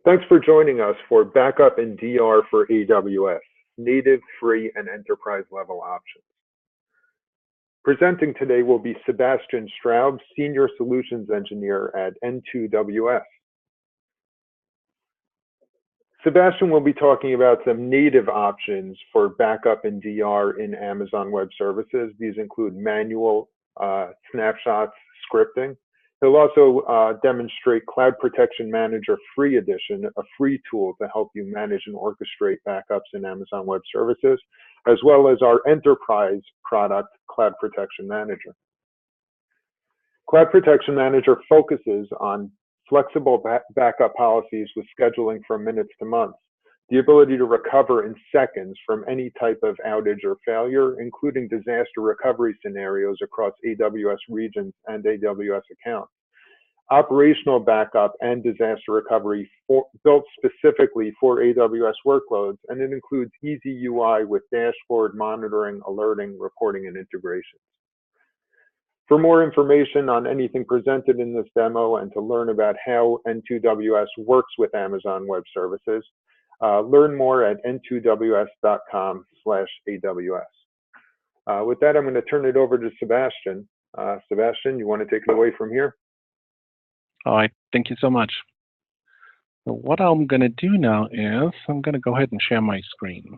Thanks for joining us for Backup and DR for AWS, native, free, and enterprise level options. Presenting today will be Sebastian Straub, Senior Solutions Engineer at N2WS. Sebastian will be talking about some native options for backup and DR in Amazon Web Services. These include manual, snapshots, scripting. He'll also demonstrate Cloud Protection Manager Free Edition, a free tool to help you manage and orchestrate backups in Amazon Web Services, as well as our enterprise product, Cloud Protection Manager. Cloud Protection Manager focuses on flexible backup policies with scheduling from minutes to months, the ability to recover in seconds from any type of outage or failure, including disaster recovery scenarios across AWS regions and AWS accounts. Operational backup and disaster recovery built specifically for AWS workloads, and it includes easy UI with dashboard monitoring, alerting, reporting, and integrations. For more information on anything presented in this demo and to learn about how N2WS works with Amazon Web Services, learn more at n2ws.com/AWS. With that, I'm going to turn it over to Sebastian. Sebastian, you want to take it away from here? All right, thank you so much. So what I'm going to do now is I'm going to go ahead and share my screen.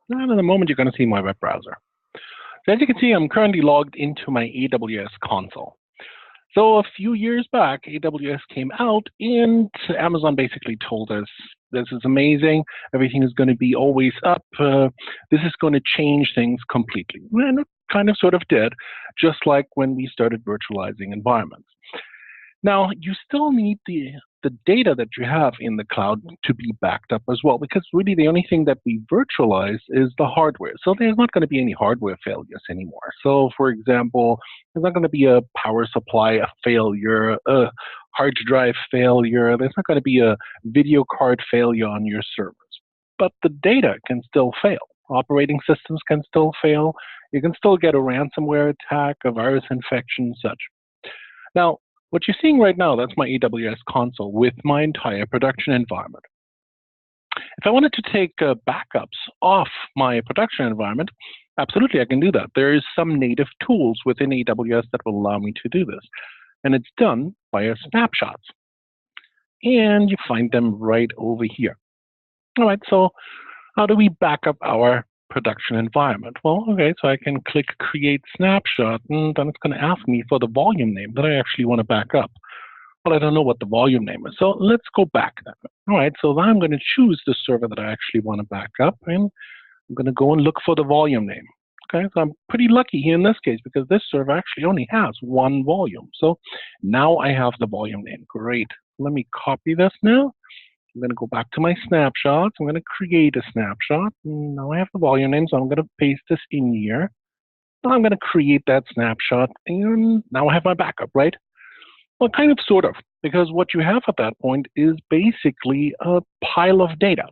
And in a moment, you're going to see my web browser. So as you can see, I'm currently logged into my AWS console. So a few years back, AWS came out and Amazon basically told us, this is amazing, everything is going to be always up, this is going to change things completely. And it kind of sort of did, just like when we started virtualizing environments. Now, you still need the data that you have in the cloud to be backed up as well, because really the only thing that we virtualize is the hardware. So there's not going to be any hardware failures anymore. So for example, there's not going to be a power supply failure, a hard drive failure, there's not going to be a video card failure on your servers. But the data can still fail. Operating systems can still fail. You can still get a ransomware attack, a virus infection, and such. Now, what you're seeing right now, that's my AWS console with my entire production environment. If I wanted to take backups off my production environment, absolutely I can do that. There is some native tools within AWS that will allow me to do this. And it's done via snapshots. And you find them right over here. All right, so how do we back up our production environment? Well, okay, so I can click Create Snapshot, and then it's going to ask me for the volume name that I actually want to back up. Well, I don't know what the volume name is, so let's go back then. All right, so now I'm going to choose the server that I actually want to back up, and I'm going to go and look for the volume name. Okay, so I'm pretty lucky here in this case because this server actually only has one volume. So now I have the volume name. Great. Let me copy this now. I'm going to go back to my snapshots. I'm going to create a snapshot. Now I have the volume name, so I'm going to paste this in here. Now I'm going to create that snapshot, and now I have my backup, right? Well, kind of, sort of, because what you have at that point is basically a pile of data.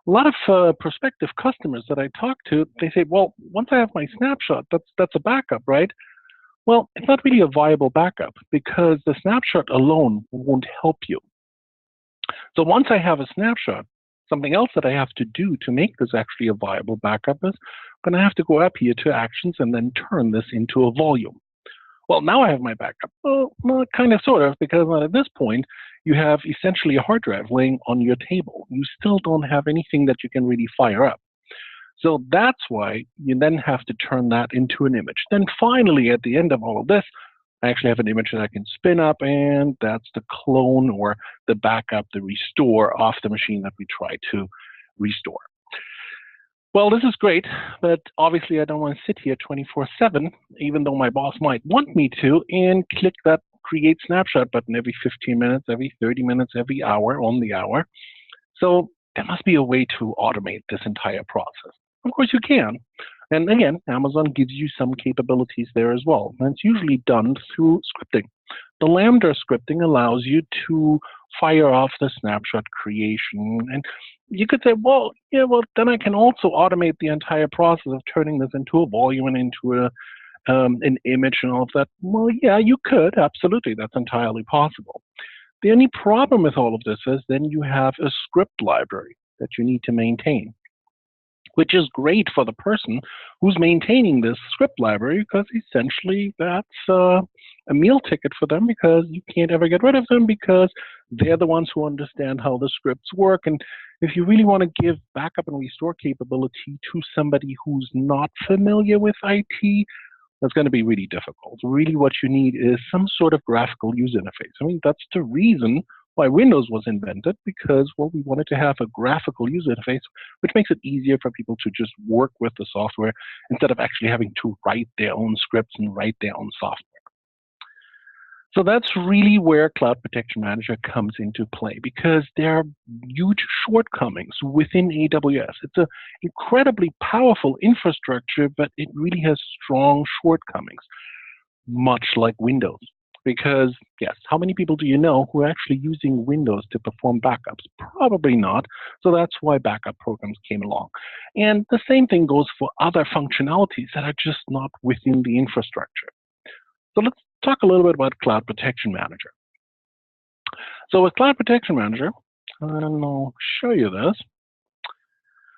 A lot of prospective customers that I talk to, they say, well, once I have my snapshot, that's a backup, right? Well, it's not really a viable backup because the snapshot alone won't help you. So once I have a snapshot, something else that I have to do to make this actually a viable backup is I'm going to have to go up here to Actions and then turn this into a volume. Well, now I have my backup. Well, kind of, sort of, because at this point, you have essentially a hard drive laying on your table. You still don't have anything that you can really fire up. So that's why you then have to turn that into an image. Then finally, at the end of all of this, I actually have an image that I can spin up, and that's the clone or the backup, the restore off the machine that we try to restore. Well, this is great, but obviously I don't want to sit here 24/7, even though my boss might want me to, and click that Create Snapshot button every 15 minutes, every 30 minutes, every hour, on the hour. So there must be a way to automate this entire process. Of course you can. And again, Amazon gives you some capabilities there as well. And it's usually done through scripting. The Lambda scripting allows you to fire off the snapshot creation. And you could say, well, yeah, well, then I can also automate the entire process of turning this into a volume and into an image and all of that. Well, yeah, you could, absolutely. That's entirely possible. The only problem with all of this is then you have a script library that you need to maintain, which is great for the person who's maintaining this script library, because essentially that's a meal ticket for them, because you can't ever get rid of them because they're the ones who understand how the scripts work. And if you really want to give backup and restore capability to somebody who's not familiar with IT, that's going to be really difficult. Really what you need is some sort of graphical user interface. I mean, that's the reason why Windows was invented, because, well, we wanted to have a graphical user interface, which makes it easier for people to just work with the software instead of actually having to write their own scripts and write their own software. So that's really where Cloud Protection Manager comes into play, because there are huge shortcomings within AWS. It's an incredibly powerful infrastructure, but it really has strong shortcomings, much like Windows. Because, yes, how many people do you know who are actually using Windows to perform backups? Probably not. So that's why backup programs came along. And the same thing goes for other functionalities that are just not within the infrastructure. So let's talk a little bit about Cloud Protection Manager. So with Cloud Protection Manager, I'll show you this.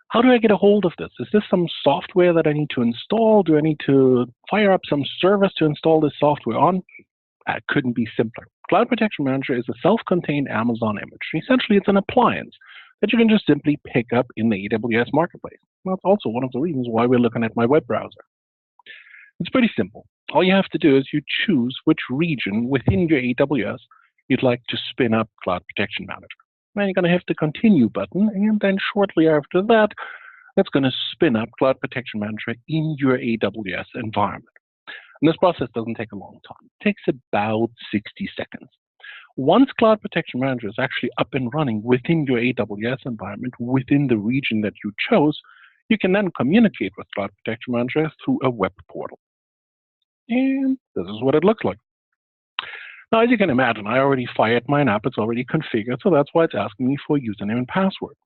How do I get a hold of this? Is this some software that I need to install? Do I need to fire up some service to install this software on? It couldn't be simpler. Cloud Protection Manager is a self-contained Amazon image. Essentially, it's an appliance that you can just simply pick up in the AWS marketplace. That's also one of the reasons why we're looking at my web browser. It's pretty simple. All you have to do is you choose which region within your AWS you'd like to spin up Cloud Protection Manager. Then you're going to hit the Continue button, and then shortly after that, that's going to spin up Cloud Protection Manager in your AWS environment. And this process doesn't take a long time. It takes about 60 seconds. Once Cloud Protection Manager is actually up and running within your AWS environment, within the region that you chose, you can then communicate with Cloud Protection Manager through a web portal. And this is what it looks like. Now, as you can imagine, I already fired mine up. It's already configured, so that's why it's asking me for a username and password.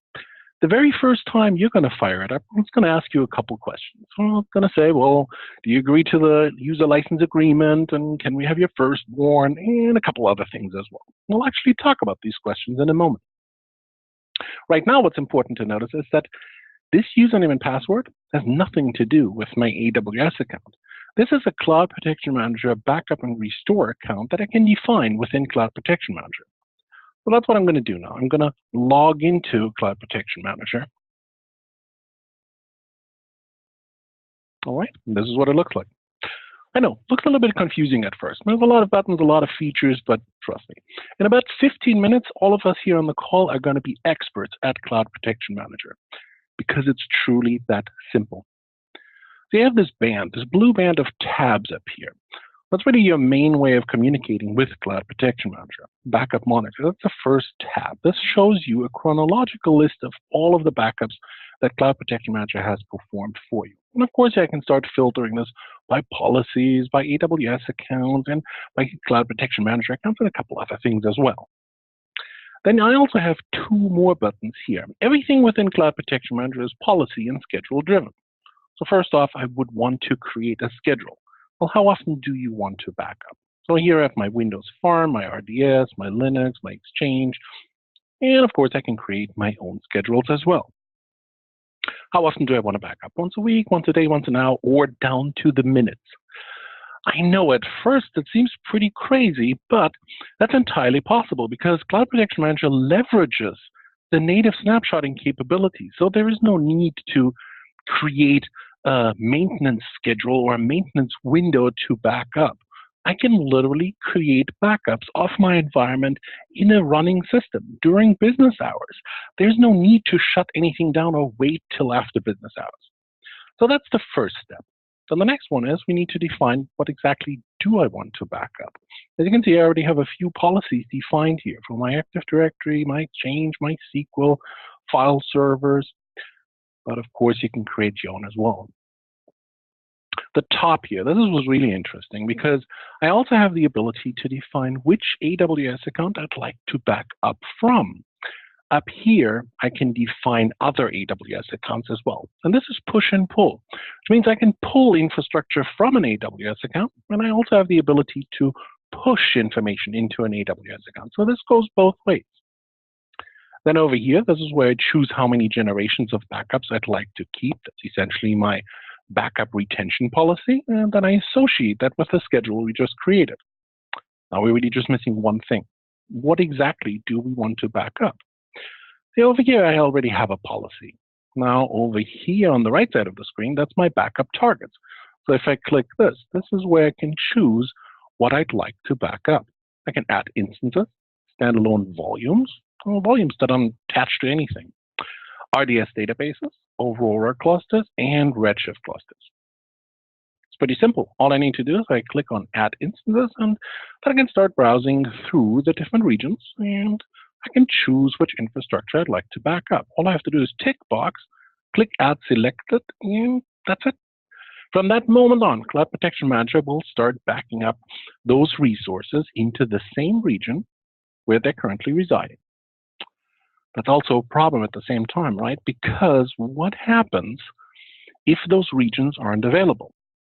The very first time you're going to fire it up, it's going to ask you a couple questions. So it's going to say, well, do you agree to the user license agreement, and can we have your firstborn, and a couple other things as well. We'll actually talk about these questions in a moment. Right now, what's important to notice is that this username and password has nothing to do with my AWS account. This is a Cloud Protection Manager backup and restore account that I can define within Cloud Protection Manager. So that's what I'm going to do now. I'm going to log into Cloud Protection Manager. All right, this is what it looks like. I know, looks a little bit confusing at first. There's a lot of buttons, a lot of features, but trust me. In about 15 minutes, all of us here on the call are going to be experts at Cloud Protection Manager, because it's truly that simple. So you have this band, this blue band of tabs up here. That's really your main way of communicating with Cloud Protection Manager. Backup Monitor, that's the first tab. This shows you a chronological list of all of the backups that Cloud Protection Manager has performed for you. And of course, I can start filtering this by policies, by AWS accounts, and by Cloud Protection Manager accounts, and a couple other things as well. Then I also have two more buttons here. Everything within Cloud Protection Manager is policy and schedule driven. So first off, I would want to create a schedule. Well, how often do you want to back up? So here I have my Windows Farm, my RDS, my Linux, my Exchange, and of course I can create my own schedules as well. How often do I want to back up? Once a week, once a day, once an hour, or down to the minutes? I know at first it seems pretty crazy, but that's entirely possible because Cloud Protection Manager leverages the native snapshotting capability. So there is no need to create a maintenance schedule or a maintenance window to back up. I can literally create backups of my environment in a running system during business hours. There's no need to shut anything down or wait till after business hours. So that's the first step. Then the next one is we need to define what exactly do I want to back up. As you can see, I already have a few policies defined here for my Active Directory, my Exchange, my SQL, file servers. But of course, you can create your own as well. The top here, this was really interesting because I also have the ability to define which AWS account I'd like to back up from. Up here, I can define other AWS accounts as well. And this is push and pull, which means I can pull infrastructure from an AWS account, and I also have the ability to push information into an AWS account. So this goes both ways. Then over here, this is where I choose how many generations of backups I'd like to keep. That's essentially my backup retention policy. And then I associate that with the schedule we just created. Now we're really just missing one thing. What exactly do we want to back up? See, over here, I already have a policy. Now over here on the right side of the screen, that's my backup targets. So if I click this, this is where I can choose what I'd like to back up. I can add instances, standalone volumes, or volumes that aren't attached to anything, RDS databases, Aurora clusters, and Redshift clusters. It's pretty simple. All I need to do is I click on Add Instances, and then I can start browsing through the different regions, and I can choose which infrastructure I'd like to back up. All I have to do is tick box, click Add Selected, and that's it. From that moment on, Cloud Protection Manager will start backing up those resources into the same region where they're currently residing. That's also a problem at the same time, right? Because what happens if those regions aren't available?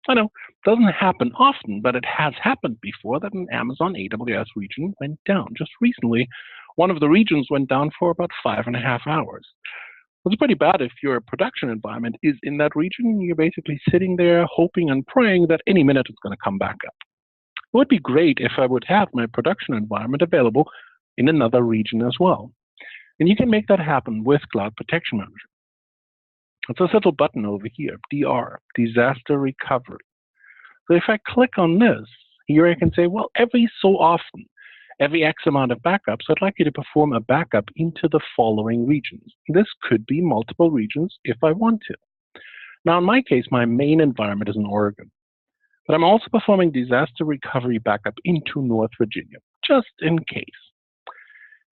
I know it doesn't happen often, but it has happened before that an Amazon AWS region went down. Just recently, one of the regions went down for about 5.5 hours. It's pretty bad if your production environment is in that region. You're basically sitting there hoping and praying that any minute it's going to come back up. It would be great if I would have my production environment available in another region as well. And you can make that happen with Cloud Protection Manager. It's this little button over here, DR, Disaster Recovery. So if I click on this, here I can say, well, every so often, every X amount of backups, I'd like you to perform a backup into the following regions. This could be multiple regions if I want to. Now, in my case, my main environment is in Oregon, but I'm also performing disaster recovery backup into North Virginia, just in case.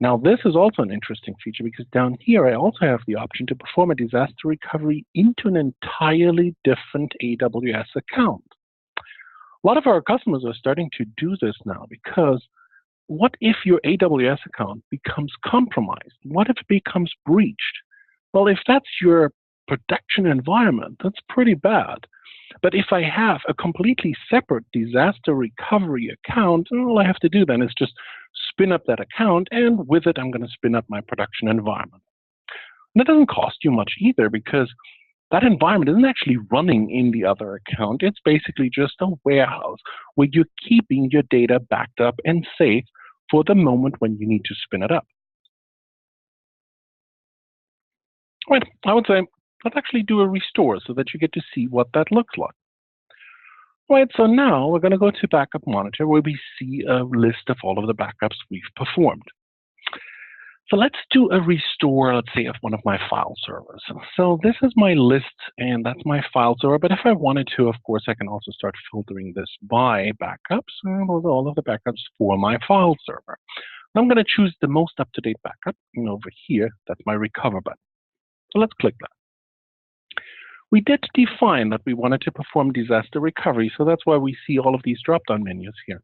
Now, this is also an interesting feature because down here, I also have the option to perform a disaster recovery into an entirely different AWS account. A lot of our customers are starting to do this now because what if your AWS account becomes compromised? What if it becomes breached? Well, if that's your production environment, that's pretty bad. But if I have a completely separate disaster recovery account, all I have to do then is just spin up that account, and with it, I'm going to spin up my production environment. And that doesn't cost you much either because that environment isn't actually running in the other account. It's basically just a warehouse where you're keeping your data backed up and safe for the moment when you need to spin it up. Right, I would say let's actually do a restore so that you get to see what that looks like. Right, so now we're going to go to Backup Monitor where we see a list of all of the backups we've performed. So let's do a restore, let's say, of one of my file servers. So this is my list, and that's my file server. But if I wanted to, of course, I can also start filtering this by backups, and all of the backups for my file server. I'm going to choose the most up-to-date backup, and over here, that's my recover button. So let's click that. We did define that we wanted to perform disaster recovery, so that's why we see all of these drop-down menus here.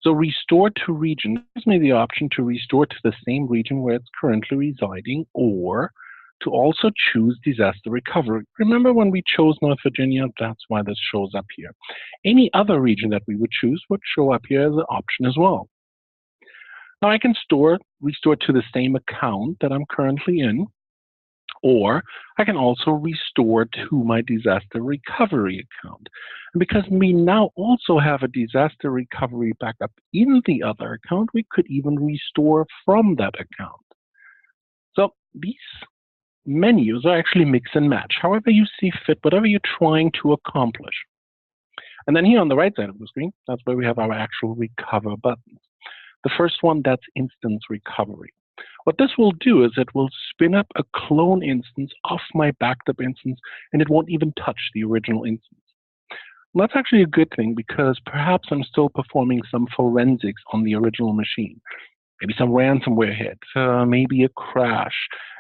So restore to region gives me the option to restore to the same region where it's currently residing, or to also choose disaster recovery. Remember when we chose North Virginia? That's why this shows up here. Any other region that we would choose would show up here as an option as well. Now I can restore to the same account that I'm currently in, or I can also restore to my disaster recovery account. And because we now also have a disaster recovery backup in the other account, we could even restore from that account. So these menus are actually mix and match, however you see fit, whatever you're trying to accomplish. And then here on the right side of the screen, that's where we have our actual recover buttons. The first one, that's instance recovery. What this will do is it will spin up a clone instance of my backed up instance, and it won't even touch the original instance. Well, that's actually a good thing because perhaps I'm still performing some forensics on the original machine. Maybe some ransomware hit, maybe a crash,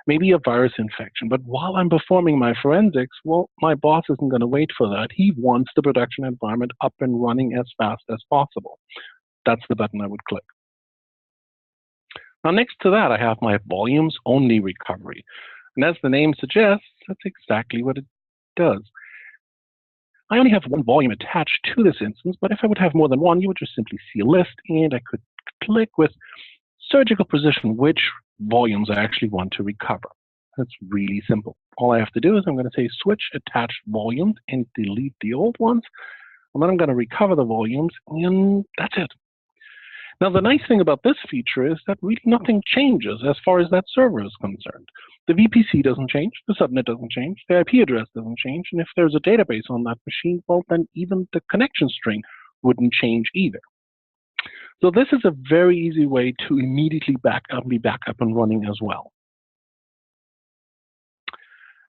maybe a virus infection. But while I'm performing my forensics, well, my boss isn't going to wait for that. He wants the production environment up and running as fast as possible. That's the button I would click. Now, next to that, I have my volumes only recovery. And as the name suggests, that's exactly what it does. I only have one volume attached to this instance, but if I would have more than one, you would just simply see a list, and I could click with surgical precision which volumes I actually want to recover. That's really simple. All I have to do is I'm going to say switch attached volumes and delete the old ones, and then I'm going to recover the volumes, and that's it. Now, the nice thing about this feature is that really nothing changes as far as that server is concerned. The VPC doesn't change, the subnet doesn't change, the IP address doesn't change, and if there's a database on that machine, well, then even the connection string wouldn't change either. So this is a very easy way to immediately be back up and running as well.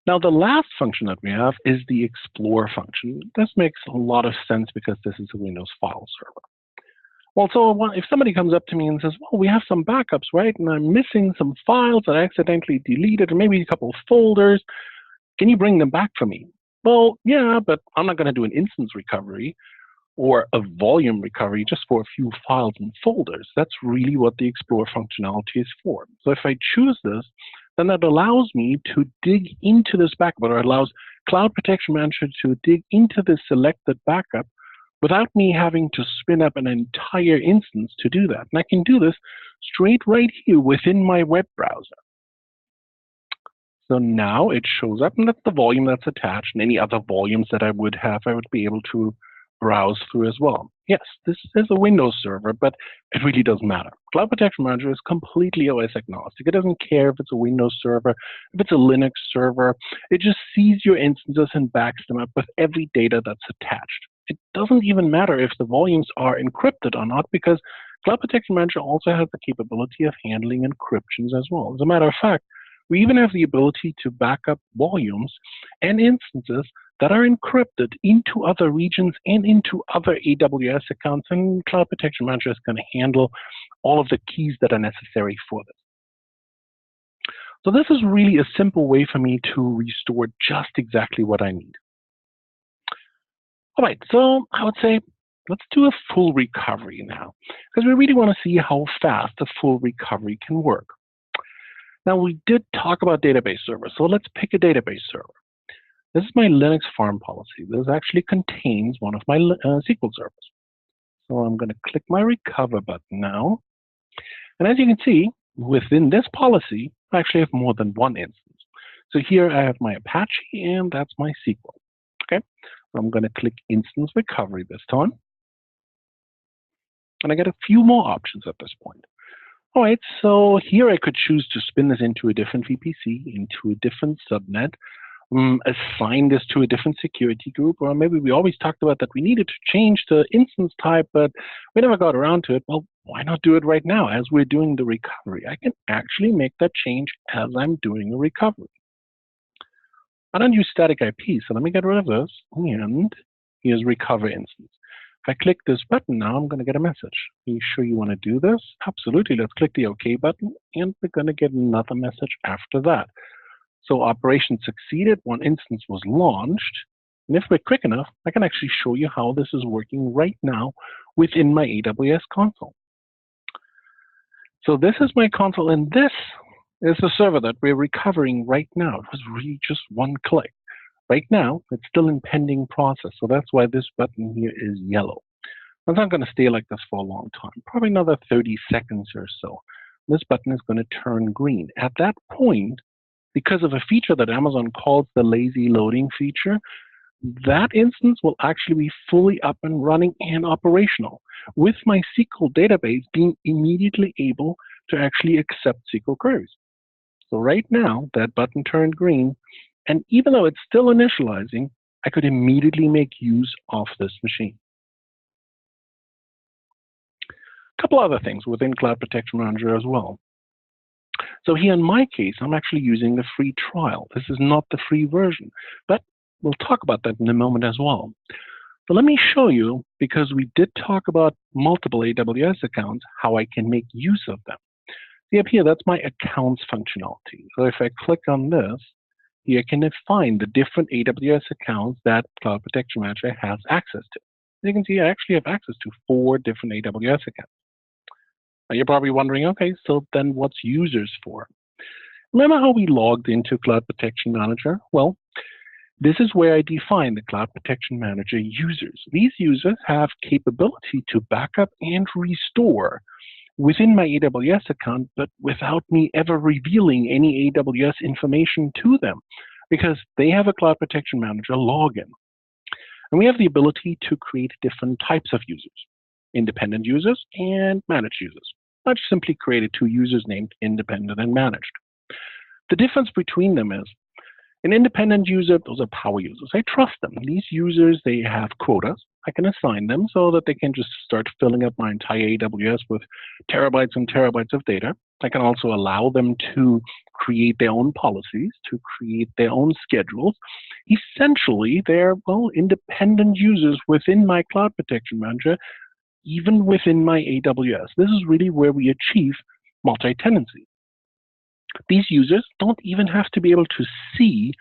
Now, the last function that we have is the Explore function. This makes a lot of sense because this is a Windows file server. Well, so if somebody comes up to me and says, well, we have some backups, right? And I'm missing some files that I accidentally deleted, or maybe a couple of folders. Can you bring them back for me? Well, yeah, but I'm not going to do an instance recovery or a volume recovery just for a few files and folders. That's really what the Explore functionality is for. So if I choose this, then that allows me to dig into this backup, or allows Cloud Protection Manager to dig into this selected backup without me having to spin up an entire instance to do that. And I can do this straight right here within my web browser. So now it shows up, and that's the volume that's attached, and any other volumes that I would have, I would be able to browse through as well. Yes, this is a Windows server, but it really doesn't matter. Cloud Protection Manager is completely OS agnostic. It doesn't care if it's a Windows server, if it's a Linux server. It just sees your instances and backs them up with every data that's attached. It doesn't even matter if the volumes are encrypted or not, because Cloud Protection Manager also has the capability of handling encryptions as well. As a matter of fact, we even have the ability to back up volumes and instances that are encrypted into other regions and into other AWS accounts, and Cloud Protection Manager is going to handle all of the keys that are necessary for this. So this is really a simple way for me to restore just exactly what I need. All right, so I would say let's do a full recovery now, because we really want to see how fast a full recovery can work. Now, we did talk about database servers, so let's pick a database server. This is my Linux farm policy. This actually contains one of my SQL servers. So I'm going to click my recover button now. And as you can see, within this policy, I actually have more than one instance. So here I have my Apache, and that's my SQL. Okay, so I'm going to click Instance Recovery this time. And I get a few more options at this point. All right, so here I could choose to spin this into a different VPC, into a different subnet, assign this to a different security group, or maybe we always talked about that we needed to change the instance type, but we never got around to it. Well, why not do it right now as we're doing the recovery? I can actually make that change as I'm doing a recovery. I don't use static IP, so let me get rid of this, and here's recover instance. If I click this button now, I'm going to get a message. Are you sure you want to do this? Absolutely. Let's click the OK button, and we're going to get another message after that. So operation succeeded. One instance was launched. And if we're quick enough, I can actually show you how this is working right now within my AWS console. So this is my console, and this is the server that we're recovering right now. It was really just one click. Right now, it's still in pending process, so that's why this button here is yellow. It's not going to stay like this for a long time, probably another 30 seconds or so. This button is going to turn green. At that point, because of a feature that Amazon calls the lazy loading feature, that instance will actually be fully up and running and operational, with my SQL database being immediately able to actually accept SQL queries. So right now, that button turned green, and even though it's still initializing, I could immediately make use of this machine. A couple other things within Cloud Protection Manager as well. So here in my case, I'm actually using the free trial. This is not the free version, but we'll talk about that in a moment as well. But let me show you, because we did talk about multiple AWS accounts, how I can make use of them. See up here, that's my accounts functionality. So if I click on this, here I can find the different AWS accounts that Cloud Protection Manager has access to. As you can see, I actually have access to 4 different AWS accounts. Now you're probably wondering, okay, so then what's users for? Remember how we logged into Cloud Protection Manager? Well, This is where I define the Cloud Protection Manager users. These users have capability to backup and restore within my AWS account, but without me ever revealing any AWS information to them, because they have a Cloud Protection Manager login. And we have the ability to create different types of users, independent users and managed users. I've simply created two users named independent and managed. The difference between them is an independent user, those are power users. I trust them. These users, they have quotas. I can assign them so that they can just start filling up my entire AWS with terabytes and terabytes of data. I can also allow them to create their own policies, to create their own schedules. Essentially, they're, well, independent users within my Cloud Protection Manager, even within my AWS. This is really where we achieve multi-tenancy. These users don't even have to be able to see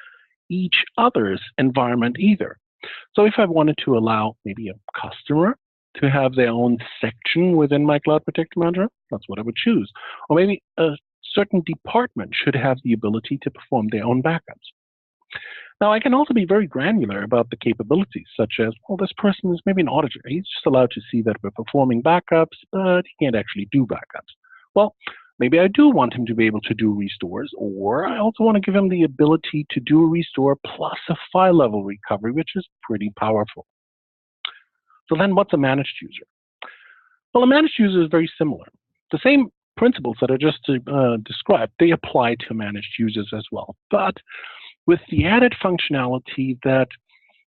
each other's environment either. So if I wanted to allow maybe a customer to have their own section within my Cloud Protection Manager, that's what I would choose. Or maybe a certain department should have the ability to perform their own backups. Now, I can also be very granular about the capabilities, such as, well, this person is maybe an auditor. He's just allowed to see that we're performing backups, but he can't actually do backups. Well, maybe I do want him to be able to do restores, or I also want to give him the ability to do a restore plus a file level recovery, which is pretty powerful. So then what's a managed user? Well, a managed user is very similar. The same principles that I just described, they apply to managed users as well, but with the added functionality that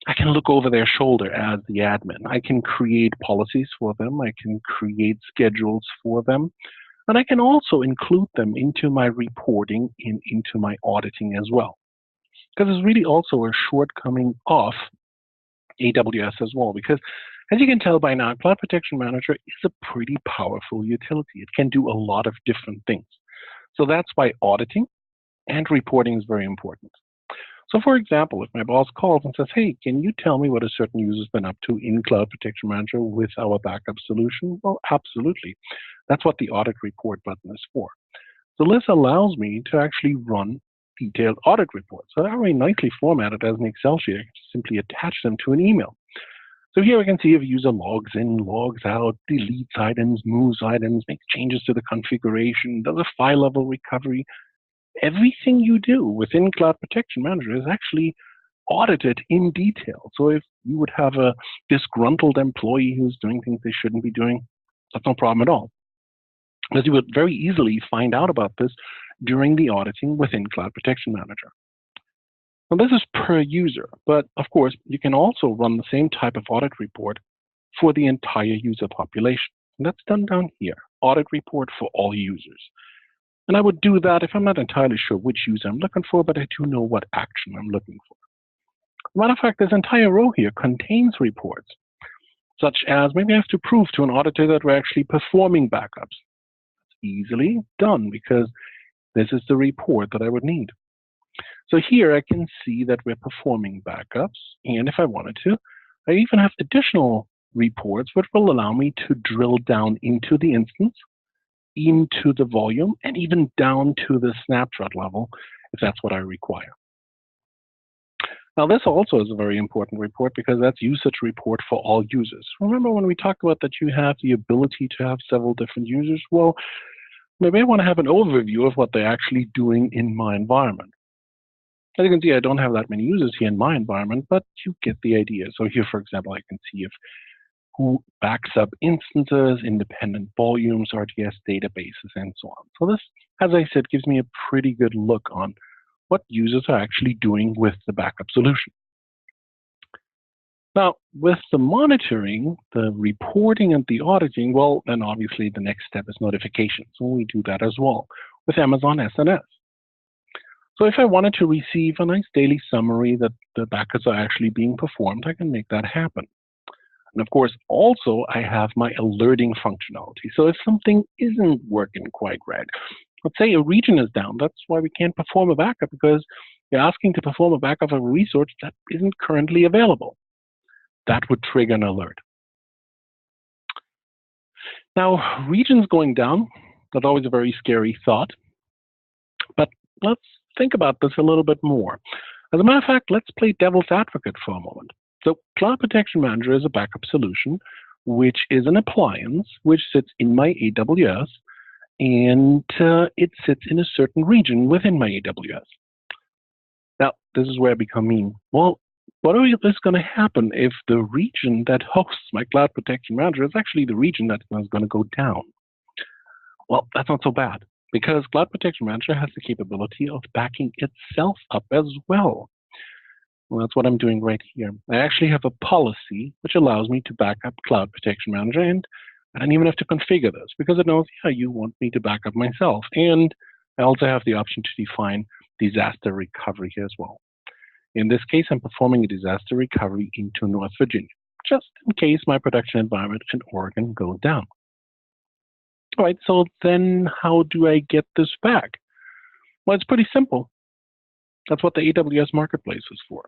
I can look over their shoulder as the admin. I can create policies for them. I can create schedules for them. And I can also include them into my reporting and into my auditing as well. Because it's really also a shortcoming of AWS as well. Because as you can tell by now, Cloud Protection Manager is a pretty powerful utility. It can do a lot of different things. So that's why auditing and reporting is very important. So for example, if my boss calls and says, hey, can you tell me what a certain user's been up to in Cloud Protection Manager with our backup solution? Well, absolutely. That's what the audit report button is for. So this allows me to actually run detailed audit reports. So they're very nicely formatted as an Excel sheet. I can simply attach them to an email. So here we can see if a user logs in, logs out, deletes items, moves items, makes changes to the configuration, does a file level recovery. Everything you do within Cloud Protection Manager is actually audited in detail. So if you would have a disgruntled employee who's doing things they shouldn't be doing, that's no problem at all. Because you would very easily find out about this during the auditing within Cloud Protection Manager. Now this is per user, but of course, you can also run the same type of audit report for the entire user population. And that's done down here, audit report for all users. And I would do that if I'm not entirely sure which user I'm looking for, but I do know what action I'm looking for. Matter of fact, this entire row here contains reports, such as maybe I have to prove to an auditor that we're actually performing backups. It's easily done because this is the report that I would need. So here I can see that we're performing backups, and if I wanted to, I even have additional reports which will allow me to drill down into the instance, into the volume, and even down to the snapshot level, if that's what I require. Now, this also is a very important report because that's usage report for all users. Remember when we talked about that you have the ability to have several different users? Well, maybe I want to have an overview of what they're actually doing in my environment. As you can see, I don't have that many users here in my environment, but you get the idea. So here, for example, I can see if who backs up instances, independent volumes, RDS databases, and so on. So this, as I said, gives me a pretty good look on what users are actually doing with the backup solution. Now, with the monitoring, the reporting, and the auditing, well, then obviously the next step is notifications. So we do that as well with Amazon SNS. So if I wanted to receive a nice daily summary that the backups are actually being performed, I can make that happen. And of course, also I have my alerting functionality. So if something isn't working quite right, let's say a region is down, that's why we can't perform a backup, because you're asking to perform a backup of a resource that isn't currently available. That would trigger an alert. Now, regions going down, that's always a very scary thought, but let's think about this a little bit more. As a matter of fact, let's play devil's advocate for a moment. So Cloud Protection Manager is a backup solution, which is an appliance which sits in my AWS, and it sits in a certain region within my AWS. Now, this is where I become mean. Well, what is going to happen if the region that hosts my Cloud Protection Manager is actually the region that is going to go down? Well, that's not so bad, because Cloud Protection Manager has the capability of backing itself up as well. Well, that's what I'm doing right here. I actually have a policy which allows me to back up Cloud Protection Manager, and I don't even have to configure this because it knows, yeah, you want me to back up myself. And I also have the option to define disaster recovery here as well. In this case, I'm performing a disaster recovery into North Virginia, just in case my production environment in Oregon goes down. All right, so then how do I get this back? Well, it's pretty simple. That's what the AWS Marketplace is for.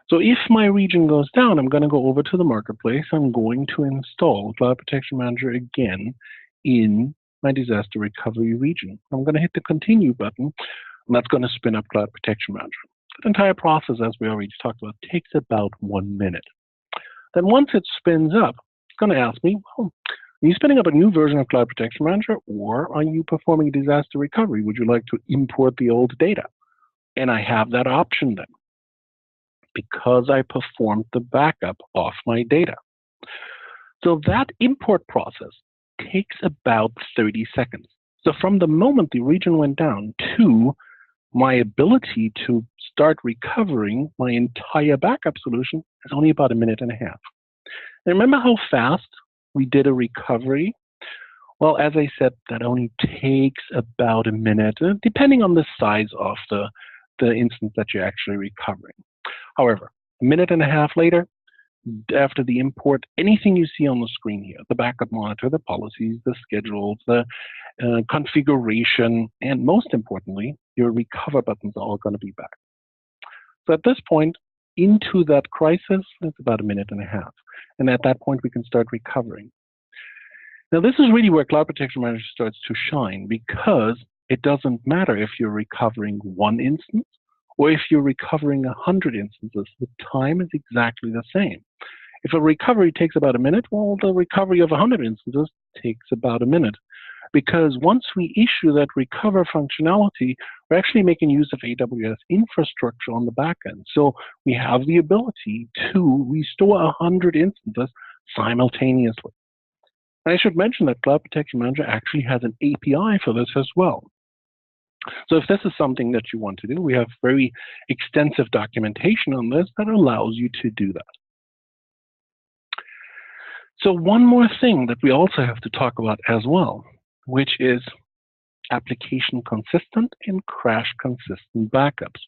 So if my region goes down, I'm going to go over to the Marketplace. I'm going to install Cloud Protection Manager again in my disaster recovery region. I'm going to hit the Continue button, and that's going to spin up Cloud Protection Manager. The entire process, as we already talked about, takes about 1 minute. Then once it spins up, it's going to ask me, well, are you spinning up a new version of Cloud Protection Manager, or are you performing disaster recovery? Would you like to import the old data? And I have that option then, because I performed the backup of my data. So that import process takes about 30 seconds. So from the moment the region went down to my ability to start recovering my entire backup solution is only about 1.5 minutes. And remember how fast we did a recovery? Well, as I said, that only takes about 1 minute, depending on the size of the instance that you're actually recovering. However, 1.5 minutes later, after the import, anything you see on the screen here, the backup monitor, the policies, the schedules, the configuration, and most importantly, your recover buttons are all going to be back. So at this point, into that crisis, it's about 1.5 minutes. And at that point, we can start recovering. Now, this is really where Cloud Protection Manager starts to shine, because it doesn't matter if you're recovering 1 instance or if you're recovering 100 instances, the time is exactly the same. If a recovery takes about 1 minute, well, the recovery of 100 instances takes about 1 minute. Because once we issue that recover functionality, we're actually making use of AWS infrastructure on the back end. So we have the ability to restore 100 instances simultaneously. And I should mention that Cloud Protection Manager actually has an API for this as well. So if this is something that you want to do, we have very extensive documentation on this that allows you to do that. So one more thing that we also have to talk about as well, which is application consistent and crash consistent backups.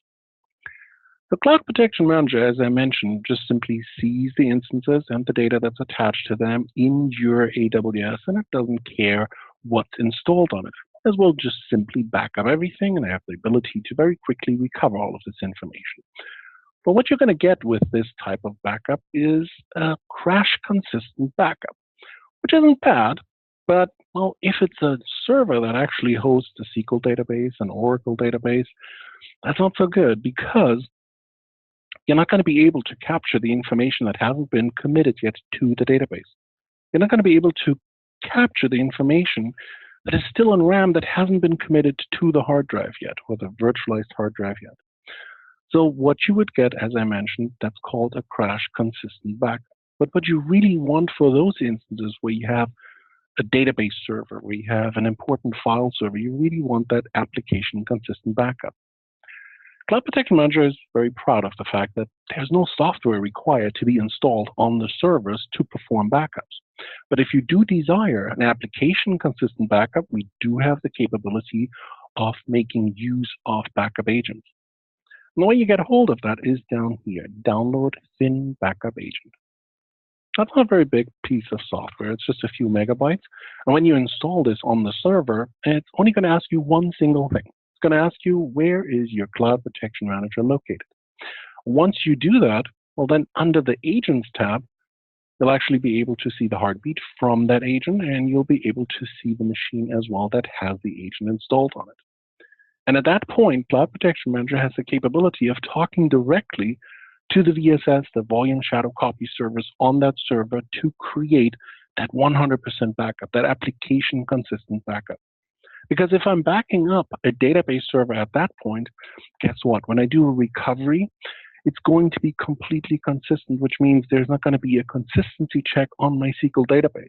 The Cloud Protection Manager, as I mentioned, just simply sees the instances and the data that's attached to them in your AWS, and it doesn't care what's installed on it. As well, just simply back up everything, and I have the ability to very quickly recover all of this information. But what you're going to get with this type of backup is a crash consistent backup, which isn't bad, but well, if it's a server that actually hosts a SQL database, an Oracle database, that's not so good, because you're not going to be able to capture the information that hasn't been committed yet to the database. You're not going to be able to capture the information that is still on RAM that hasn't been committed to the hard drive yet, or the virtualized hard drive yet. So what you would get, as I mentioned, that's called a crash consistent backup. But what you really want for those instances where you have a database server, where you have an important file server, you really want that application consistent backup. Cloud Protection Manager is very proud of the fact that there's no software required to be installed on the servers to perform backups. But if you do desire an application consistent backup, we do have the capability of making use of backup agents. And the way you get a hold of that is down here, download thin backup agent. That's not a very big piece of software. It's just a few megabytes. And when you install this on the server, it's only going to ask you one single thing. It's going to ask you, where is your Cloud Protection Manager located? Once you do that, well, then under the Agents tab, you'll actually be able to see the heartbeat from that agent, and you'll be able to see the machine as well that has the agent installed on it. And at that point, Cloud Protection Manager has the capability of talking directly to the VSS, the volume shadow copy servers on that server to create that 100% backup, that application consistent backup. Because if I'm backing up a database server at that point, guess what? When I do a recovery, it's going to be completely consistent, which means there's not going to be a consistency check on my SQL database.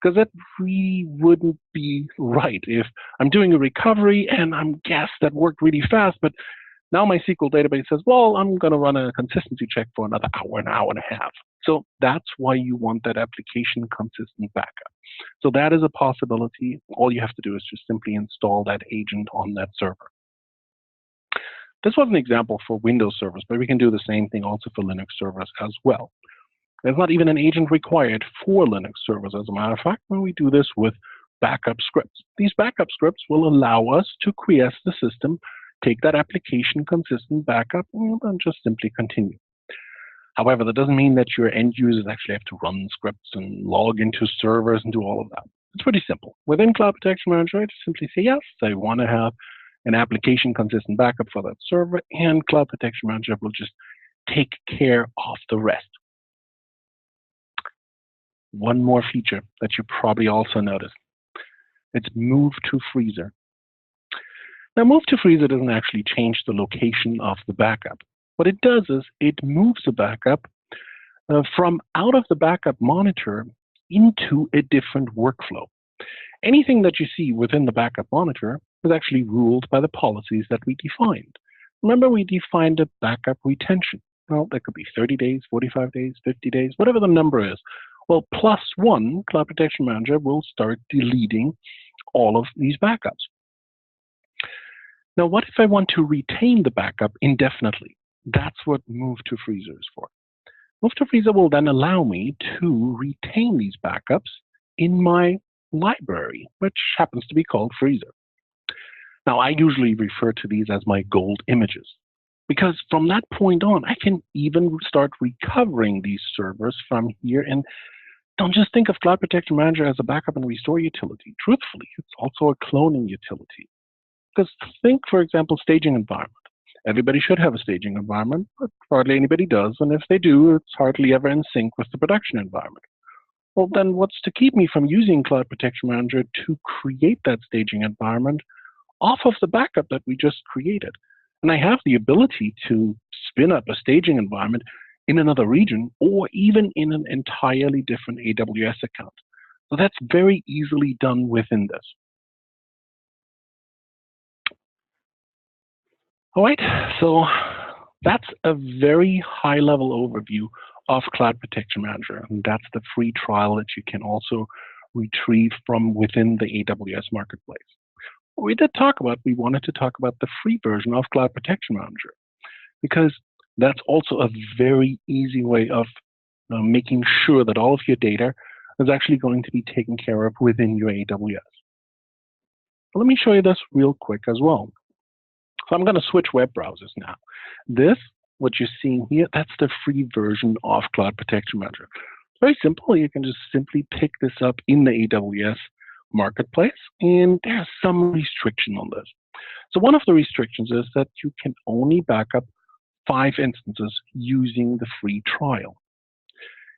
Because that really wouldn't be right. If I'm doing a recovery and I'm guessed that worked really fast, but now my SQL database says, well, I'm going to run a consistency check for another hour, an hour and a half. So that's why you want that application consistent backup. So that is a possibility. All you have to do is just simply install that agent on that server. This was an example for Windows servers, but we can do the same thing also for Linux servers as well. There's not even an agent required for Linux servers, as a matter of fact, when we do this with backup scripts. These backup scripts will allow us to quiesce the system, take that application consistent backup, and then just simply continue. However, that doesn't mean that your end users actually have to run scripts and log into servers and do all of that. It's pretty simple. Within Cloud Protection Manager, I just simply say, yes, I want to have an application consistent backup for that server, and Cloud Protection Manager will just take care of the rest. One more feature that you probably also noticed. It's Move to Freezer. Now, Move to Freezer doesn't actually change the location of the backup. What it does is it moves the backup from out of the backup monitor into a different workflow. Anything that you see within the backup monitor is actually ruled by the policies that we defined. Remember, we defined a backup retention. Well, that could be 30 days, 45 days, 50 days, whatever the number is. Well, +1, Cloud Protection Manager will start deleting all of these backups. Now, what if I want to retain the backup indefinitely? That's what Move to Freezer is for. Move to Freezer will then allow me to retain these backups in my library, which happens to be called Freezer. Now, I usually refer to these as my gold images, because from that point on, I can even start recovering these servers from here. And don't just think of Cloud Protection Manager as a backup and restore utility. Truthfully, it's also a cloning utility. Because think, for example, staging environment. Everybody should have a staging environment, but hardly anybody does. And if they do, it's hardly ever in sync with the production environment. Well, then what's to keep me from using Cloud Protection Manager to create that staging environment off of the backup that we just created? And I have the ability to spin up a staging environment in another region or even in an entirely different AWS account. So that's very easily done within this. All right, so that's a very high-level overview of Cloud Protection Manager, and that's the free trial that you can also retrieve from within the AWS Marketplace. What we did talk about, we wanted to talk about the free version of Cloud Protection Manager, because that's also a very easy way of making sure that all of your data is actually going to be taken care of within your AWS. But let me show you this real quick as well. So I'm going to switch web browsers now. This, what you're seeing here, that's the free version of Cloud Protection Manager. It's very simple. You can just simply pick this up in the AWS Marketplace, and there's some restriction on this. So one of the restrictions is that you can only back up 5 instances using the free trial.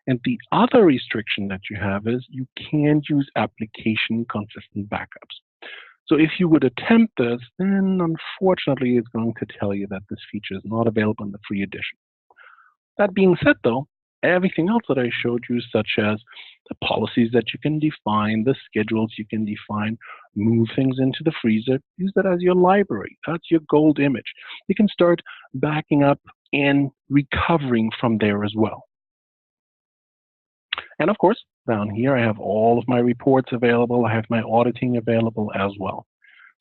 And the other restriction that you have is you can't use application consistent backups. So if you would attempt this, then unfortunately it's going to tell you that this feature is not available in the free edition. That being said though, everything else that I showed you, such as the policies that you can define, the schedules you can define, move things into the freezer, use that as your library. That's your gold image. You can start backing up and recovering from there as well. And of course, down here, I have all of my reports available. I have my auditing available as well.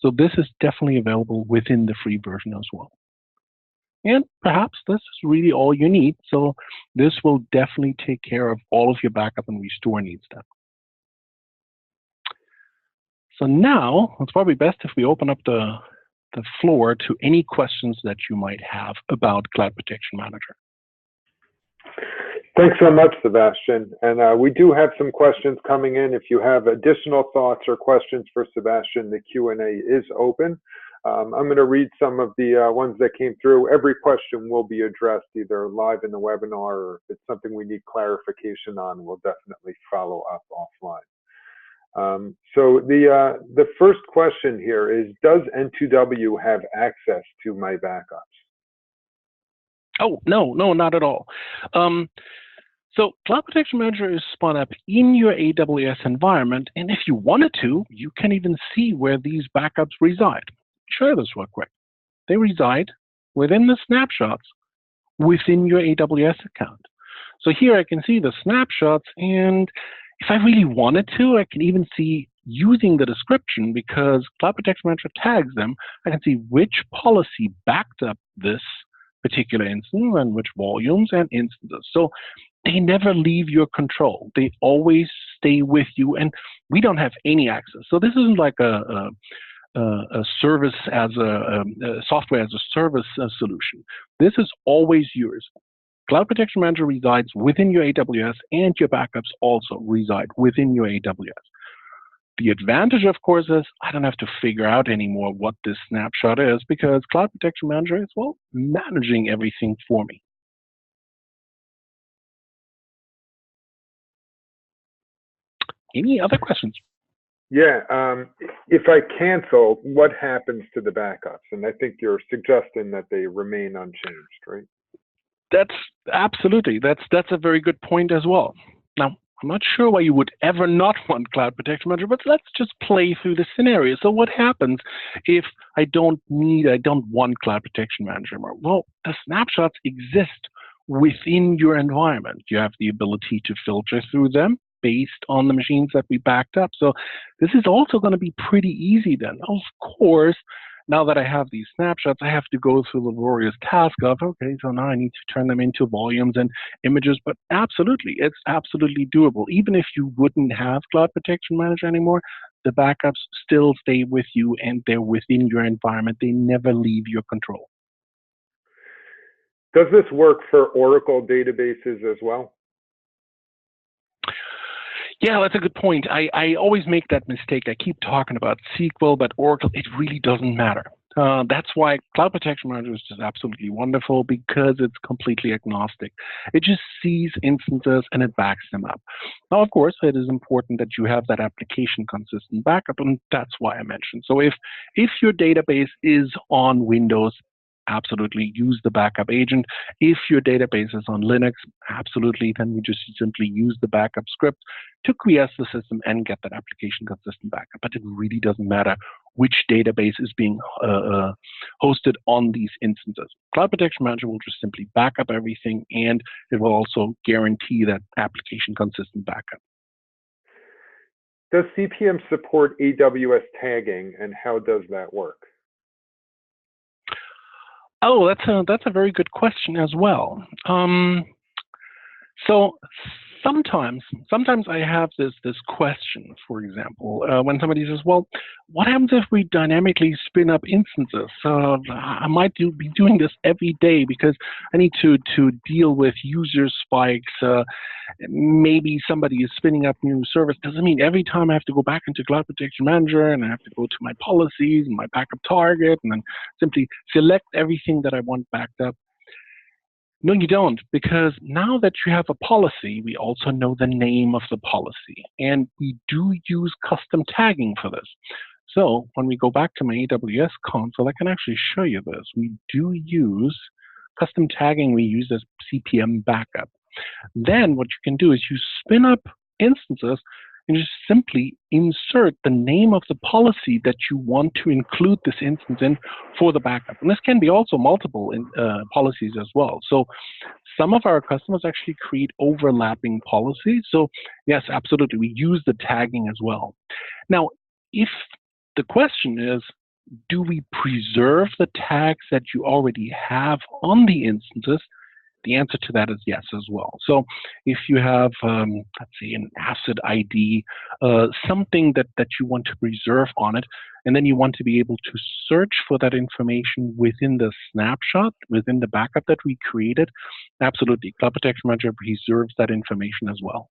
So this is definitely available within the free version as well. And perhaps this is really all you need. So this will definitely take care of all of your backup and restore needs then. So now, it's probably best if we open up the floor to any questions that you might have about Cloud Protection Manager. Thanks so much, Sebastian. And we do have some questions coming in. If you have additional thoughts or questions for Sebastian, the Q&A is open. I'm going to read some of the ones that came through. Every question will be addressed either live in the webinar, or if it's something we need clarification on, we'll definitely follow up offline. So the first question here is, does N2W have access to my backups? Oh, no, not at all. So Cloud Protection Manager is spun up in your AWS environment, and if you wanted to, you can even see where these backups reside. Show this real quick. They reside within the snapshots within your AWS account. So here I can see the snapshots, and if I really wanted to, I can even see using the description, because Cloud Protection Manager tags them, I can see which policy backed up this particular instance and which volumes and instances. So they never leave your control. They always stay with you, and we don't have any access. So this isn't like a service as a software as a service solution. This is always yours. Cloud Protection Manager resides within your AWS, and your backups also reside within your AWS. The advantage, of course, is I don't have to figure out anymore what this snapshot is, because Cloud Protection Manager is, well, managing everything for me. Any other questions? Yeah, if I cancel, what happens to the backups? And I think you're suggesting that they remain unchanged, right? That's absolutely, that's a very good point as well. Now, I'm not sure why you would ever not want Cloud Protection Manager, but let's just play through the scenario. So what happens if I don't want Cloud Protection Manager anymore? Well, the snapshots exist within your environment. You have the ability to filter through them based on the machines that we backed up. So this is also going to be pretty easy then. Of course, now that I have these snapshots, I have to go through the laborious task of, okay, so now I need to turn them into volumes and images, but absolutely, it's absolutely doable. Even if you wouldn't have Cloud Protection Manager anymore, the backups still stay with you, and they're within your environment. They never leave your control. Does this work for Oracle databases as well? Yeah, that's a good point. I always make that mistake. I keep talking about SQL, but Oracle, it really doesn't matter. That's why Cloud Protection Manager is just absolutely wonderful, because it's completely agnostic. It just sees instances and it backs them up. Now, of course, it is important that you have that application consistent backup, and that's why I mentioned. So if your database is on Windows, absolutely use the backup agent. If your database is on Linux, absolutely, then we just simply use the backup script to quiesce the system and get that application consistent backup. But it really doesn't matter which database is being hosted on these instances. Cloud Protection Manager will just simply back up everything, and it will also guarantee that application consistent backup. Does CPM support AWS tagging, and how does that work? Oh, that's a very good question as well. So sometimes I have this question, for example, when somebody says, well, what happens if we dynamically spin up instances? I might be doing this every day because I need to deal with user spikes. Maybe somebody is spinning up new service. Doesn't mean every time I have to go back into Cloud Protection Manager and I have to go to my policies and my backup target and then simply select everything that I want backed up. No, you don't, because now that you have a policy, we also know the name of the policy, and we do use custom tagging for this. So when we go back to my AWS console, I can actually show you this. We do use custom tagging. We use as CPM backup. Then what you can do is you spin up instances and just simply insert the name of the policy that you want to include this instance in for the backup. And this can be also multiple policies as well. So some of our customers actually create overlapping policies. So yes, absolutely, we use the tagging as well. Now, if the question is, do we preserve the tags that you already have on the instances? The answer to that is yes as well. So if you have, let's say, an asset ID, something that you want to preserve on it, and then you want to be able to search for that information within the snapshot, within the backup that we created, absolutely, Cloud Protection Manager preserves that information as well.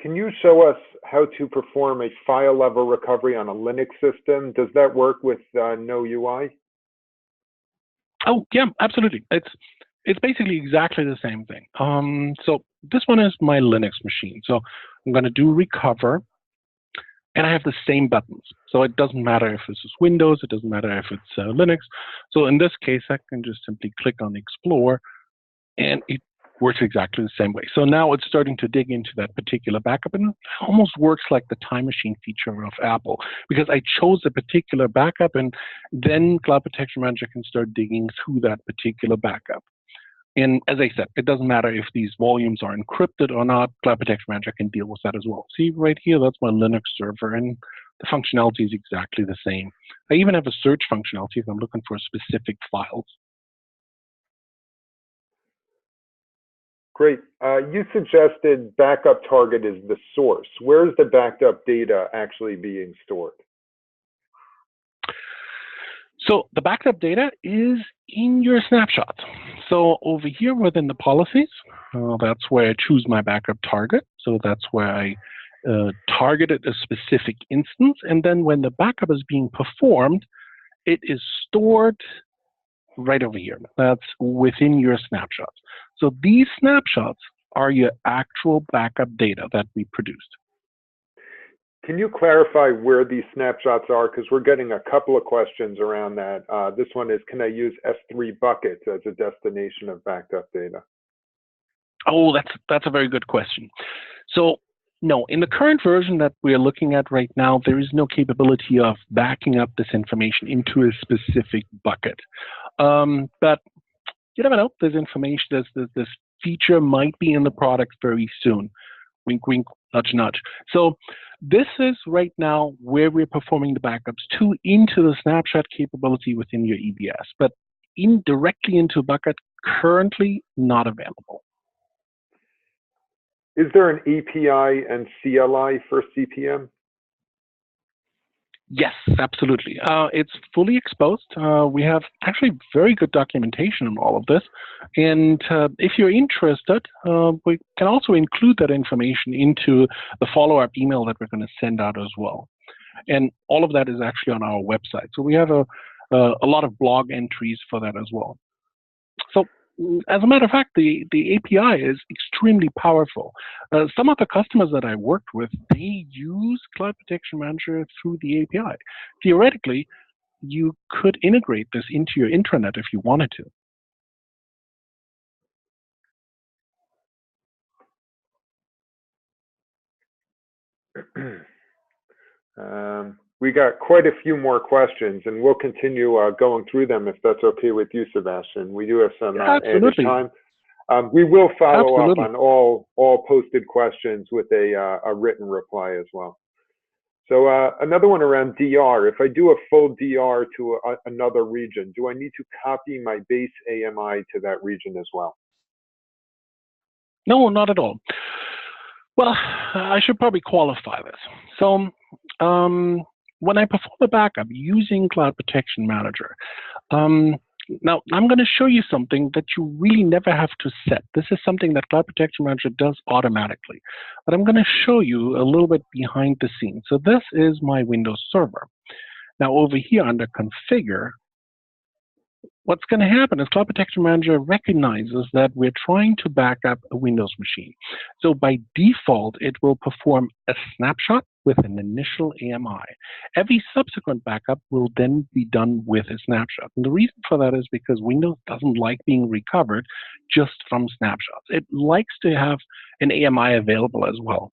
Can you show us how to perform a file level recovery on a Linux system? Does that work with no UI? Oh, yeah, absolutely. It's basically exactly the same thing. So this one is my Linux machine. So I'm going to do recover, and I have the same buttons. So it doesn't matter if this is Windows, it doesn't matter if it's Linux. So in this case, I can just simply click on Explore, and it works exactly the same way. So now it's starting to dig into that particular backup, and it almost works like the time machine feature of Apple, because I chose a particular backup, and then Cloud Protection Manager can start digging through that particular backup. And as I said, it doesn't matter if these volumes are encrypted or not, Cloud Protection Manager can deal with that as well. See right here, that's my Linux server, and the functionality is exactly the same. I even have a search functionality if I'm looking for specific files. Great. You suggested backup target is the source. Where is the backed up data actually being stored? So the backed up data is in your snapshots. So over here within the policies, that's where I choose my backup target. So that's where I targeted a specific instance. And then when the backup is being performed, it is stored right over here. That's within your snapshots. So these snapshots are your actual backup data that we produced. Can you clarify where these snapshots are? Because we're getting a couple of questions around that. This one is, can I use S3 buckets as a destination of backed up data? Oh, that's a very good question. So no, in the current version that we're looking at right now, there is no capability of backing up this information into a specific bucket. But you never know. There's information, this feature might be in the product very soon. Wink, wink, nudge, nudge. So this is right now where we're performing the backups to into the snapshot capability within your EBS, but directly into a bucket, currently not available. Is there an API and CLI for CPM? Yes, absolutely. It's fully exposed. We have actually very good documentation on all of this. And if you're interested, we can also include that information into the follow-up email that we're going to send out as well. And all of that is actually on our website. So we have a lot of blog entries for that as well. So as a matter of fact, the API is extremely powerful. Some of the customers that I worked with, they use Cloud Protection Manager through the API. Theoretically, you could integrate this into your intranet if you wanted to. We got quite a few more questions, and we'll continue going through them if that's okay with you, Sebastian. We do have some added time. We will follow up on all posted questions with a written reply as well. So another one around DR. If I do a full DR to another region, do I need to copy my base AMI to that region as well? No, not at all. Well, I should probably qualify this. So when I perform a backup using Cloud Protection Manager, now I'm going to show you something that you really never have to set. This is something that Cloud Protection Manager does automatically. But I'm going to show you a little bit behind the scenes. So this is my Windows server. Now over here under Configure, what's going to happen is Cloud Protection Manager recognizes that we're trying to back up a Windows machine. So by default, it will perform a snapshot with an initial AMI. Every subsequent backup will then be done with a snapshot. And the reason for that is because Windows doesn't like being recovered just from snapshots. It likes to have an AMI available as well.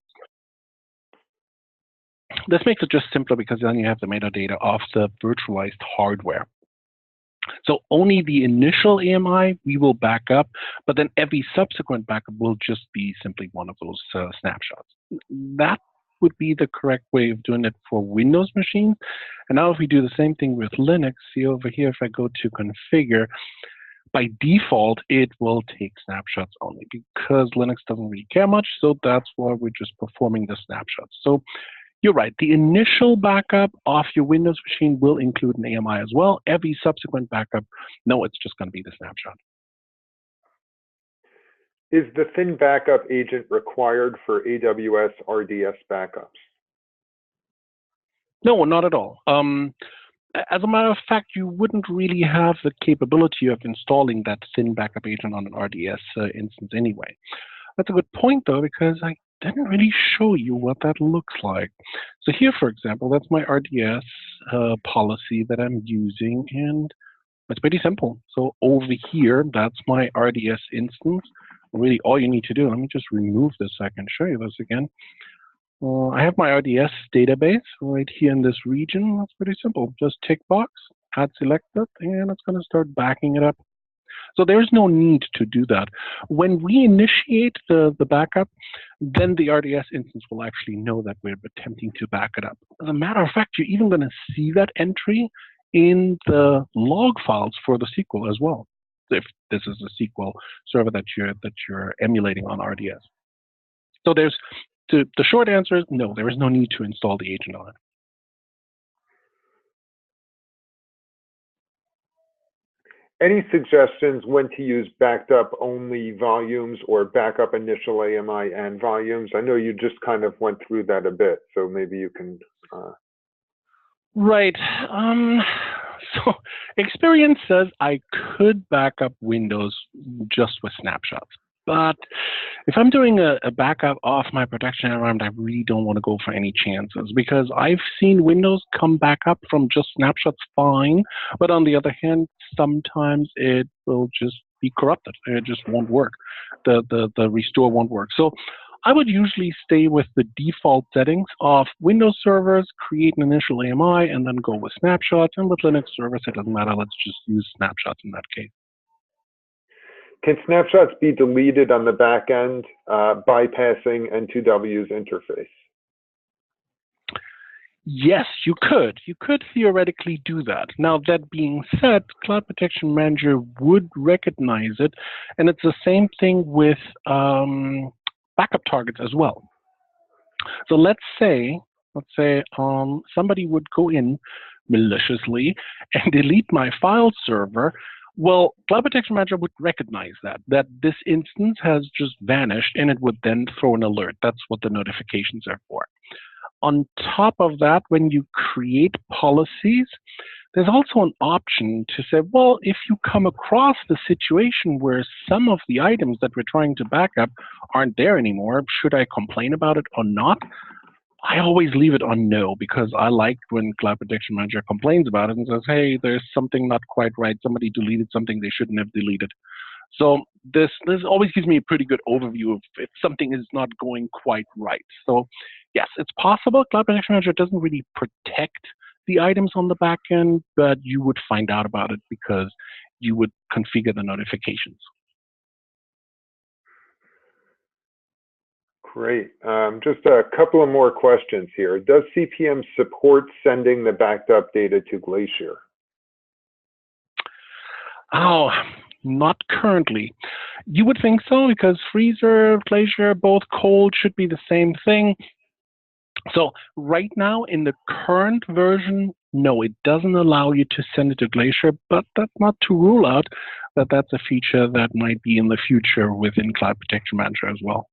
This makes it just simpler because then you have the metadata of the virtualized hardware. So only the initial AMI we will back up, but then every subsequent backup will just be simply one of those snapshots. That would be the correct way of doing it for Windows machines. And now if we do the same thing with Linux, see over here, if I go to Configure, by default, it will take snapshots only because Linux doesn't really care much. So that's why we're just performing the snapshots. So you're right. The initial backup of your Windows machine will include an AMI as well. Every subsequent backup, no, it's just going to be the snapshot. Is the thin backup agent required for AWS RDS backups? No, not at all. As a matter of fact, you wouldn't really have the capability of installing that thin backup agent on an RDS instance anyway. That's a good point, though, because I didn't really show you what that looks like. So here, for example, that's my RDS policy that I'm using, and it's pretty simple. So over here, that's my RDS instance. Really, all you need to do, let me just remove this so I can show you this again. I have my RDS database right here in this region. That's pretty simple. Just tick box, add selected, and it's going to start backing it up. So there's no need to do that. When we initiate the backup, then the RDS instance will actually know that we're attempting to back it up. As a matter of fact, you're even going to see that entry in the log files for the SQL as well, if this is a SQL server that you're emulating on RDS. So the short answer is no, there is no need to install the agent on it. Any suggestions when to use backed up only volumes or backup initial AMI and volumes? I know you just kind of went through that a bit, so maybe you can. Right. So experience says I could back up Windows just with snapshots. But if I'm doing a backup off my production environment, I really don't want to go for any chances, because I've seen Windows come back up from just snapshots fine, but on the other hand, sometimes it will just be corrupted. It just won't work. The restore won't work. So I would usually stay with the default settings of Windows servers, create an initial AMI, and then go with snapshots. And with Linux servers, it doesn't matter. Let's just use snapshots in that case. Can snapshots be deleted on the back end, bypassing N2W's interface? Yes, you could. You could theoretically do that. Now, that being said, Cloud Protection Manager would recognize it, and it's the same thing with backup targets as well. So let's say somebody would go in maliciously and delete my file server. Well, Cloud Protection Manager would recognize that this instance has just vanished, and it would then throw an alert. That's what the notifications are for. On top of that, when you create policies, there's also an option to say, well, if you come across the situation where some of the items that we're trying to back up aren't there anymore, should I complain about it or not? I always leave it on no, because I like when Cloud Protection Manager complains about it and says, hey, there's something not quite right. Somebody deleted something they shouldn't have deleted. So this always gives me a pretty good overview of if something is not going quite right. So yes, it's possible. Cloud Protection Manager doesn't really protect the items on the back end, but you would find out about it because you would configure the notifications. Great. Just a couple of more questions here. Does CPM support sending the backed up data to Glacier? Oh, not currently. You would think so, because Freezer, Glacier, both cold should be the same thing. So right now in the current version, no, it doesn't allow you to send it to Glacier, but that's not to rule out that that's a feature that might be in the future within Cloud Protection Manager as well.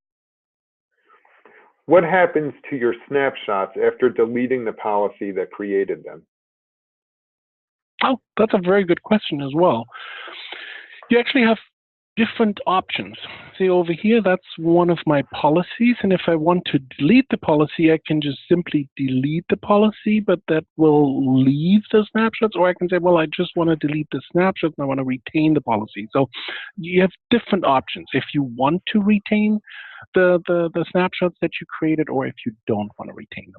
What happens to your snapshots after deleting the policy that created them? Oh, that's a very good question as well. You actually have different options. See over here, that's one of my policies, and if I want to delete the policy, I can just simply delete the policy, but that will leave the snapshots, or I can say, well, I just want to delete the snapshots and I want to retain the policy. So you have different options if you want to retain the snapshots that you created, or if you don't want to retain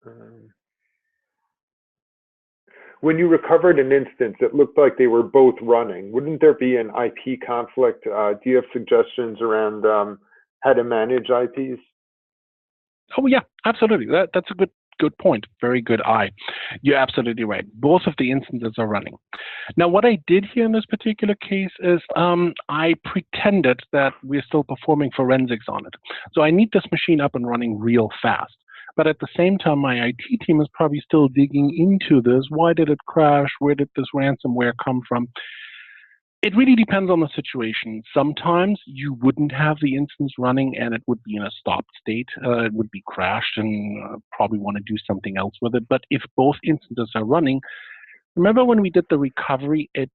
them. When you recovered an instance, it looked like they were both running. Wouldn't there be an IP conflict? Do you have suggestions around how to manage IPs? Oh yeah, absolutely. That's a good point. Very good eye. You're absolutely right. Both of the instances are running. Now, what I did here in this particular case is I pretended that we're still performing forensics on it. So I need this machine up and running real fast. But at the same time, my IT team is probably still digging into this. Why did it crash? Where did this ransomware come from? It really depends on the situation. Sometimes you wouldn't have the instance running and it would be in a stopped state. It would be crashed and probably want to do something else with it. But if both instances are running, remember when we did the recovery, it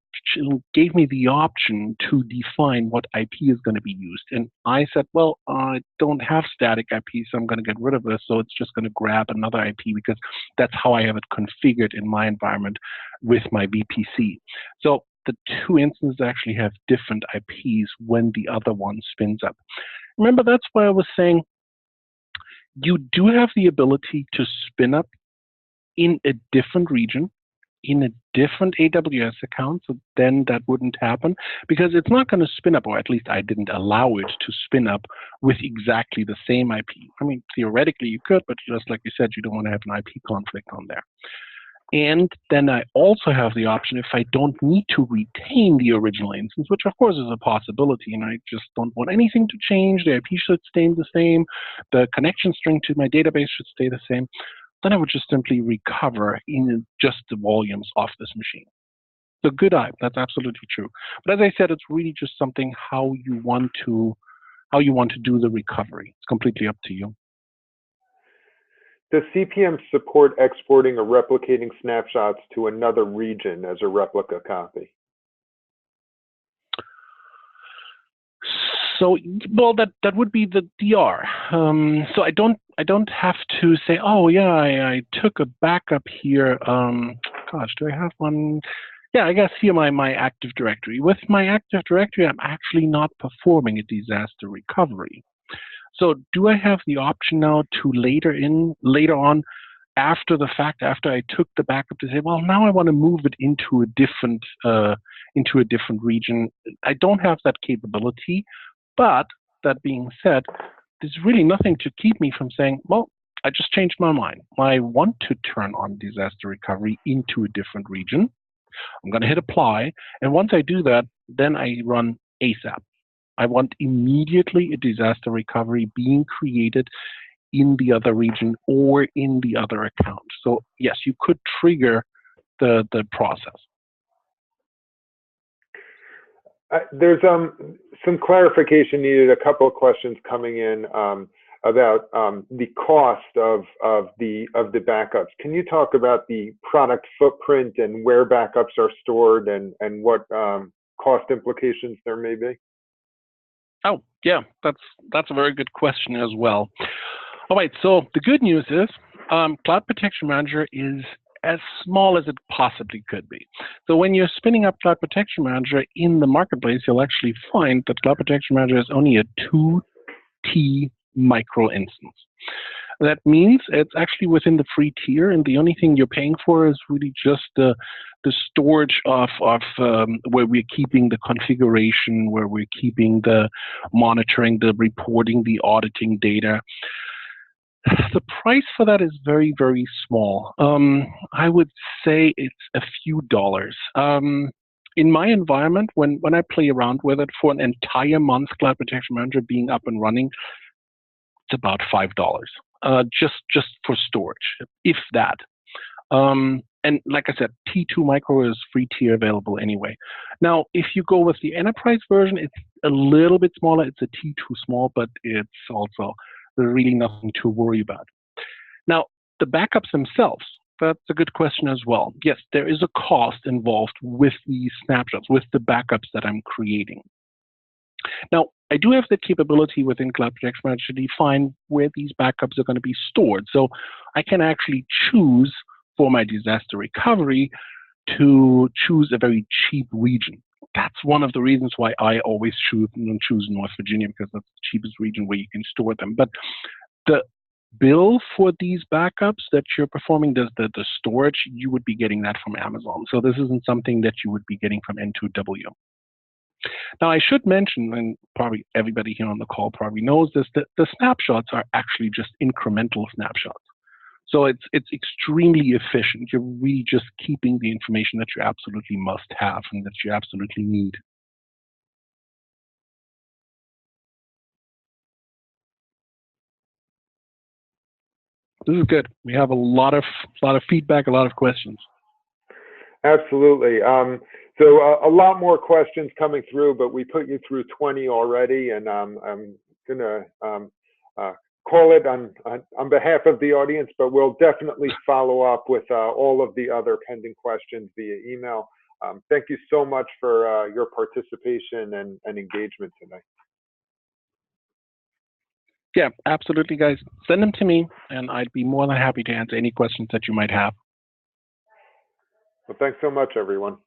gave me the option to define what IP is going to be used. And I said, well, I don't have static IP, so I'm going to get rid of this. So it's just going to grab another IP because that's how I have it configured in my environment with my VPC. So the two instances actually have different IPs when the other one spins up. Remember, that's why I was saying you do have the ability to spin up in a different region, in a different AWS account, so then that wouldn't happen because it's not going to spin up, or at least I didn't allow it to spin up with exactly the same IP. I mean, theoretically you could, but just like you said, you don't want to have an IP conflict on there. And then I also have the option, if I don't need to retain the original instance, which of course is a possibility, and I just don't want anything to change, the IP should stay the same, the connection string to my database should stay the same, then I would just simply recover in just the volumes off this machine. So good eye, that's absolutely true. But as I said, it's really just something how you want to do the recovery. It's completely up to you. Does CPM support exporting or replicating snapshots to another region as a replica copy? So, well, that would be the DR. So I don't have to say, oh yeah, I took a backup here. Gosh, do I have one? Yeah, I guess here my Active Directory. With my Active Directory, I'm actually not performing a disaster recovery. So do I have the option now to later on, after the fact, after I took the backup, to say, well, now I want to move it into a different region? I don't have that capability. But that being said, there's really nothing to keep me from saying, well, I just changed my mind. I want to turn on disaster recovery into a different region. I'm going to hit apply. And once I do that, then I run ASAP. I want immediately a disaster recovery being created in the other region or in the other account. So yes, you could trigger the process. There's some clarification needed. A couple of questions coming in about the cost of the backups. Can you talk about the product footprint and where backups are stored and what cost implications there may be? Oh yeah, that's a very good question as well. All right, so the good news is Cloud Protection Manager is as small as it possibly could be. So when you're spinning up Cloud Protection Manager in the marketplace, you'll actually find that Cloud Protection Manager is only a 2T micro instance. That means it's actually within the free tier, and the only thing you're paying for is really just the storage of where we're keeping the configuration, where we're keeping the monitoring, the reporting, the auditing data. The price for that is very, very small. I would say it's a few dollars. In my environment, when I play around with it for an entire month, Cloud Protection Manager being up and running, it's about $5, just for storage, if that. And like I said, T2 Micro is free tier available anyway. Now, if you go with the enterprise version, it's a little bit smaller. It's a T2 small, but it's also really nothing to worry about. Now, the backups themselves, that's a good question as well. Yes, there is a cost involved with these snapshots, with the backups that I'm creating. Now, I do have the capability within Cloud Protection Manager to define where these backups are going to be stored. So I can actually choose for my disaster recovery to choose a very cheap region. That's one of the reasons why I always choose North Virginia, because that's the cheapest region where you can store them. But the bill for these backups that you're performing, the storage, you would be getting that from Amazon. So this isn't something that you would be getting from N2W. Now, I should mention, and probably everybody here on the call probably knows this, that the snapshots are actually just incremental snapshots. So it's extremely efficient. You're really just keeping the information that you absolutely must have and that you absolutely need. this is good. We have a lot of feedback, a lot of questions. Absolutely. So a lot more questions coming through, but we put you through 20 already, and I'm going to call it on behalf of the audience, but we'll definitely follow up with all of the other pending questions via email. Thank you so much for your participation and engagement today. Yeah, absolutely, guys. Send them to me, and I'd be more than happy to answer any questions that you might have. Well, thanks so much, everyone.